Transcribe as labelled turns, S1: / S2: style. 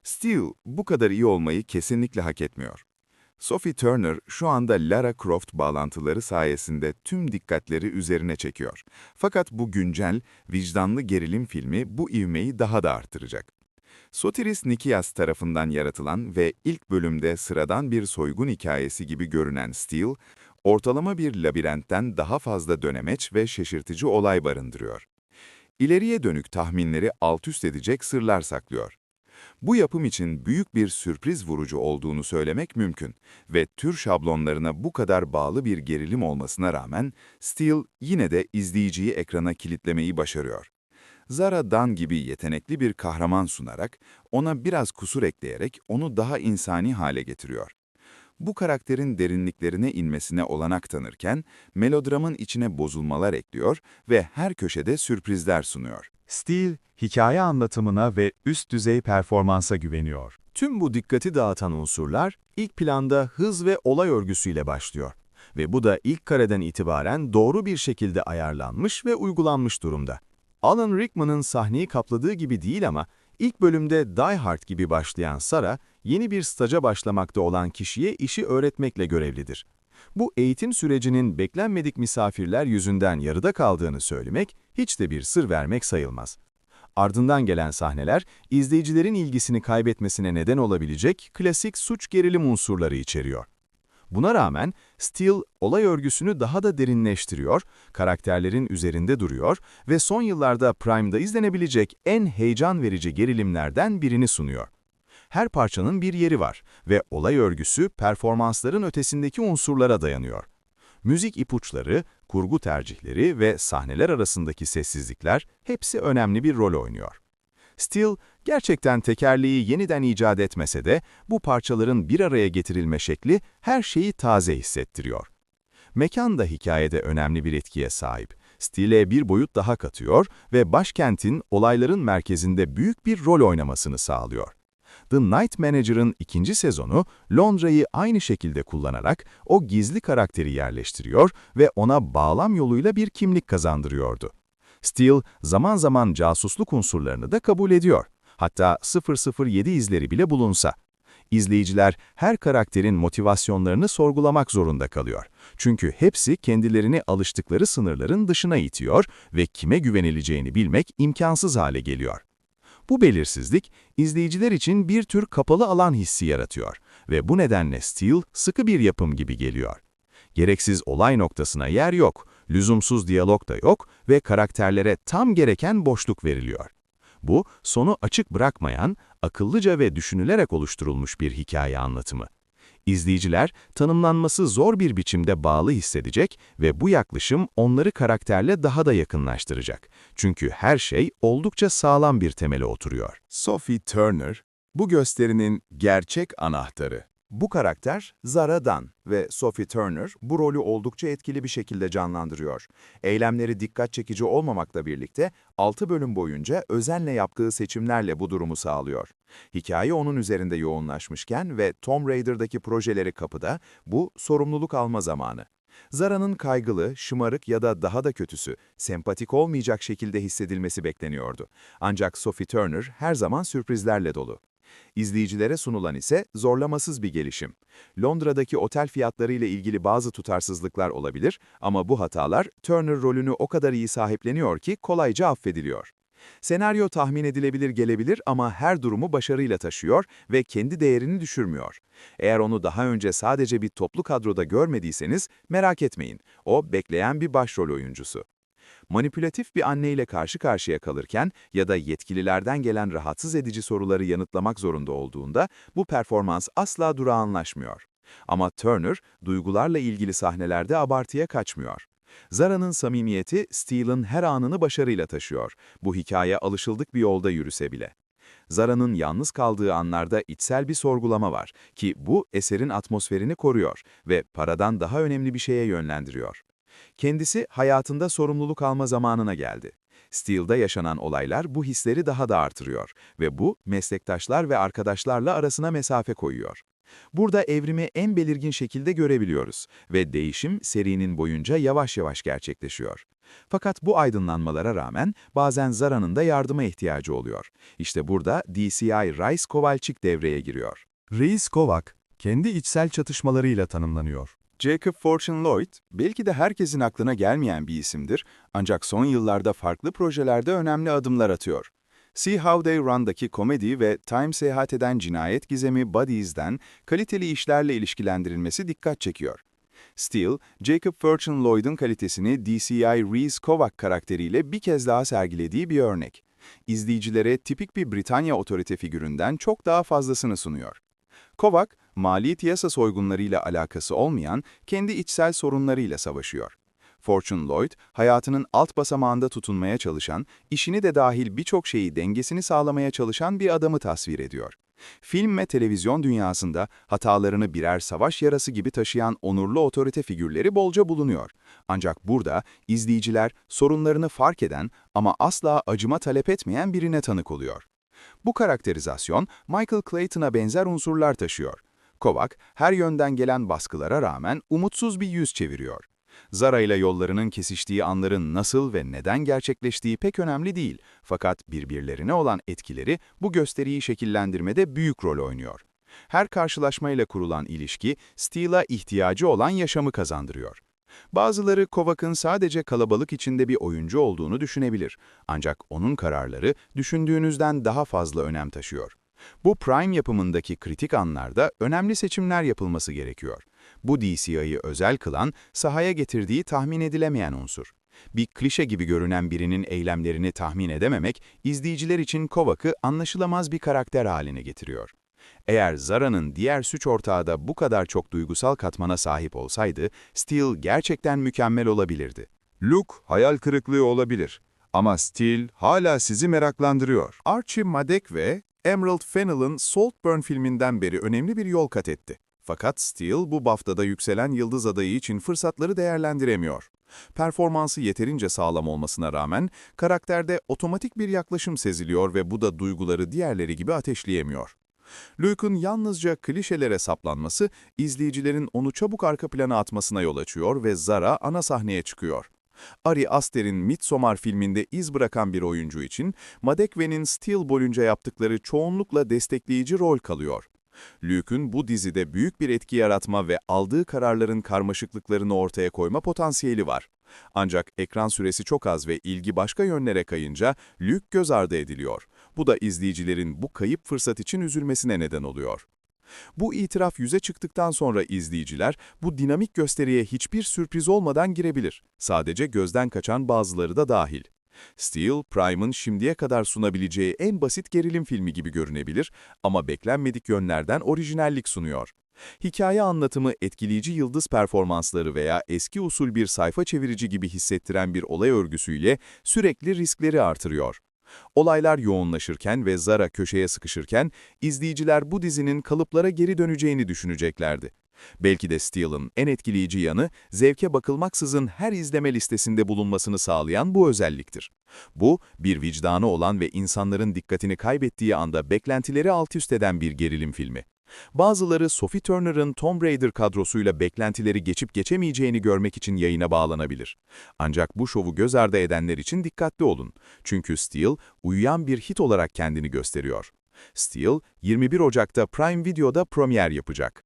S1: Steele bu kadar iyi olmayı kesinlikle hak etmiyor. Sophie Turner şu anda Lara Croft bağlantıları sayesinde tüm dikkatleri üzerine çekiyor. Fakat bu güncel, vicdanlı gerilim filmi bu ivmeyi daha da arttıracak. Sotiris Nikias tarafından yaratılan ve ilk bölümde sıradan bir soygun hikayesi gibi görünen Steele, ortalama bir labirentten daha fazla dönemeç ve şaşırtıcı olay barındırıyor. İleriye dönük tahminleri altüst edecek sırlar saklıyor. Bu yapım için büyük bir sürpriz vurucu olduğunu söylemek mümkün ve tür şablonlarına bu kadar bağlı bir gerilim olmasına rağmen Steele yine de izleyiciyi ekrana kilitlemeyi başarıyor. Zara Dan gibi yetenekli bir kahraman sunarak, ona biraz kusur ekleyerek onu daha insani hale getiriyor. Bu karakterin derinliklerine inmesine olanak tanırken, melodramın içine bozulmalar ekliyor ve her köşede sürprizler sunuyor.
S2: Steele, hikaye anlatımına ve üst düzey performansa güveniyor. Tüm bu dikkati dağıtan unsurlar, ilk planda hız ve olay örgüsüyle başlıyor. Ve bu da ilk kareden itibaren doğru bir şekilde ayarlanmış ve uygulanmış durumda. Alan Rickman'ın sahneyi kapladığı gibi değil ama, ilk bölümde Die Hard gibi başlayan Sarah, yeni bir staja başlamakta olan kişiye işi öğretmekle görevlidir. Bu eğitim sürecinin beklenmedik misafirler yüzünden yarıda kaldığını söylemek, hiç de bir sır vermek sayılmaz. Ardından gelen sahneler, izleyicilerin ilgisini kaybetmesine neden olabilecek klasik suç gerilim unsurları içeriyor. Buna rağmen Steele olay örgüsünü daha da derinleştiriyor, karakterlerin üzerinde duruyor ve son yıllarda Prime'da izlenebilecek en heyecan verici gerilimlerden birini sunuyor. Her parçanın bir yeri var ve olay örgüsü performansların ötesindeki unsurlara dayanıyor. Müzik ipuçları, kurgu tercihleri ve sahneler arasındaki sessizlikler hepsi önemli bir rol oynuyor. Steele, gerçekten tekerleği yeniden icat etmese de bu parçaların bir araya getirilme şekli her şeyi taze hissettiriyor. Mekan da hikayede önemli bir etkiye sahip. Steele'e bir boyut daha katıyor ve başkentin olayların merkezinde büyük bir rol oynamasını sağlıyor. The Night Manager'ın ikinci sezonu Londra'yı aynı şekilde kullanarak o gizli karakteri yerleştiriyor ve ona bağlam yoluyla bir kimlik kazandırıyordu. Steele zaman zaman casusluk unsurlarını da kabul ediyor. Hatta 007 izleri bile bulunsa. İzleyiciler her karakterin motivasyonlarını sorgulamak zorunda kalıyor. Çünkü hepsi kendilerini alıştıkları sınırların dışına itiyor ve kime güvenileceğini bilmek imkansız hale geliyor. Bu belirsizlik, izleyiciler için bir tür kapalı alan hissi yaratıyor ve bu nedenle Steele sıkı bir yapım gibi geliyor. Gereksiz olay noktasına yer yok, lüzumsuz diyalog da yok ve karakterlere tam gereken boşluk veriliyor. Bu, sonu açık bırakmayan, akıllıca ve düşünülerek oluşturulmuş bir hikaye anlatımı. İzleyiciler, tanımlanması zor bir biçimde bağlı hissedecek ve bu yaklaşım onları karakterle daha da yakınlaştıracak. Çünkü her şey oldukça sağlam bir temele oturuyor.
S1: Sophie Turner, bu gösterinin gerçek anahtarı. Bu karakter Zara Dan ve Sophie Turner bu rolü oldukça etkili bir şekilde canlandırıyor. Eylemleri dikkat çekici olmamakla birlikte 6 bölüm boyunca özenle yaptığı seçimlerle bu durumu sağlıyor. Hikaye onun üzerinde yoğunlaşmışken ve Tomb Raider'daki projeleri kapıda, bu sorumluluk alma zamanı. Zara'nın kaygılı, şımarık ya da daha da kötüsü, sempatik olmayacak şekilde hissedilmesi bekleniyordu. Ancak Sophie Turner her zaman sürprizlerle dolu. İzleyicilere sunulan ise zorlamasız bir gelişim. Londra'daki otel fiyatları ile ilgili bazı tutarsızlıklar olabilir ama bu hatalar Turner rolünü o kadar iyi sahipleniyor ki kolayca affediliyor. Senaryo tahmin edilebilir gelebilir ama her durumu başarıyla taşıyor ve kendi değerini düşürmüyor. Eğer onu daha önce sadece bir toplu kadroda görmediyseniz merak etmeyin, o bekleyen bir başrol oyuncusu. Manipülatif bir anneyle karşı karşıya kalırken ya da yetkililerden gelen rahatsız edici soruları yanıtlamak zorunda olduğunda bu performans asla durağanlaşmıyor. Ama Turner, duygularla ilgili sahnelerde abartıya kaçmıyor. Zara'nın samimiyeti Steele'ın her anını başarıyla taşıyor. Bu hikaye alışıldık bir yolda yürüse bile. Zara'nın yalnız kaldığı anlarda içsel bir sorgulama var ki bu eserin atmosferini koruyor ve paradan daha önemli bir şeye yönlendiriyor. Kendisi hayatında sorumluluk alma zamanına geldi. Steele'da yaşanan olaylar bu hisleri daha da artırıyor ve bu meslektaşlar ve arkadaşlarla arasına mesafe koyuyor. Burada evrimi en belirgin şekilde görebiliyoruz ve değişim serinin boyunca yavaş yavaş gerçekleşiyor. Fakat bu aydınlanmalara rağmen bazen Zara'nın da yardıma ihtiyacı oluyor. İşte burada DCI Rice Kowalczyk devreye giriyor.
S2: Reis Kovac, kendi içsel çatışmalarıyla tanımlanıyor.
S1: Jacob Fortune Lloyd, belki de herkesin aklına gelmeyen bir isimdir, ancak son yıllarda farklı projelerde önemli adımlar atıyor. See How They Run'daki komedi ve Time Seyahat Eden Cinayet Gizemi Bodies'den kaliteli işlerle ilişkilendirilmesi dikkat çekiyor. Steele, Jacob Fortune Lloyd'un kalitesini DCI Reese Kovac karakteriyle bir kez daha sergilediği bir örnek. İzleyicilere tipik bir Britanya otorite figüründen çok daha fazlasını sunuyor. Kovac, maliyet yasa soygunlarıyla alakası olmayan kendi içsel sorunlarıyla savaşıyor. Fortune Lloyd, hayatının alt basamağında tutunmaya çalışan, işini de dahil birçok şeyi dengesini sağlamaya çalışan bir adamı tasvir ediyor. Film ve televizyon dünyasında hatalarını birer savaş yarası gibi taşıyan onurlu otorite figürleri bolca bulunuyor. Ancak burada izleyiciler sorunlarını fark eden ama asla acıma talep etmeyen birine tanık oluyor. Bu karakterizasyon Michael Clayton'a benzer unsurlar taşıyor. Kovac, her yönden gelen baskılara rağmen umutsuz bir yüz çeviriyor. Zara ile yollarının kesiştiği anların nasıl ve neden gerçekleştiği pek önemli değil, fakat birbirlerine olan etkileri bu gösteriyi şekillendirmede büyük rol oynuyor. Her karşılaşmayla kurulan ilişki, Steele'a ihtiyacı olan yaşamı kazandırıyor. Bazıları Kovac'ın sadece kalabalık içinde bir oyuncu olduğunu düşünebilir. Ancak onun kararları düşündüğünüzden daha fazla önem taşıyor. Bu Prime yapımındaki kritik anlarda önemli seçimler yapılması gerekiyor. Bu DCI'yi özel kılan, sahaya getirdiği tahmin edilemeyen unsur. Bir klişe gibi görünen birinin eylemlerini tahmin edememek, izleyiciler için Kovac'ı anlaşılamaz bir karakter haline getiriyor. Eğer Zara'nın diğer suç ortağı da bu kadar çok duygusal katmana sahip olsaydı, Steele gerçekten mükemmel olabilirdi.
S2: Luke, hayal kırıklığı olabilir. Ama Steele hala sizi meraklandırıyor. Archie Madek ve Emerald Fennell'ın Saltburn filminden beri önemli bir yol kat etti. Fakat Steele bu BAFTA'da yükselen yıldız adayı için fırsatları değerlendiremiyor. Performansı yeterince sağlam olmasına rağmen karakterde otomatik bir yaklaşım seziliyor ve bu da duyguları diğerleri gibi ateşleyemiyor. Luke'un yalnızca klişelere saplanması, izleyicilerin onu çabuk arka plana atmasına yol açıyor ve Zara ana sahneye çıkıyor. Ari Aster'in Midsommar filminde iz bırakan bir oyuncu için, Madekwe'nin Steel boyunca yaptıkları çoğunlukla destekleyici rol kalıyor. Luke'un bu dizide büyük bir etki yaratma ve aldığı kararların karmaşıklıklarını ortaya koyma potansiyeli var. Ancak ekran süresi çok az ve ilgi başka yönlere kayınca Luke göz ardı ediliyor. Bu da izleyicilerin bu kayıp fırsat için üzülmesine neden oluyor. Bu itiraf yüze çıktıktan sonra izleyiciler bu dinamik gösteriye hiçbir sürpriz olmadan girebilir. Sadece gözden kaçan bazıları da dahil. Steel, Prime'ın şimdiye kadar sunabileceği en basit gerilim filmi gibi görünebilir ama beklenmedik yönlerden orijinallik sunuyor. Hikaye anlatımı, etkileyici yıldız performansları veya eski usul bir sayfa çevirici gibi hissettiren bir olay örgüsüyle sürekli riskleri artırıyor. Olaylar yoğunlaşırken ve Zara köşeye sıkışırken, izleyiciler bu dizinin kalıplara geri döneceğini düşüneceklerdi. Belki de Steele'ın en etkileyici yanı, zevke bakılmaksızın her izleme listesinde bulunmasını sağlayan bu özelliktir. Bu, bir vicdanı olan ve insanların dikkatini kaybettiği anda beklentileri altüst eden bir gerilim filmi. Bazıları Sophie Turner'ın Tomb Raider kadrosuyla beklentileri geçip geçemeyeceğini görmek için yayına bağlanabilir. Ancak bu şovu göz ardı edenler için dikkatli olun. Çünkü Steele, uyuyan bir hit olarak kendini gösteriyor. Steele, 21 Ocak'ta Prime Video'da premier yapacak.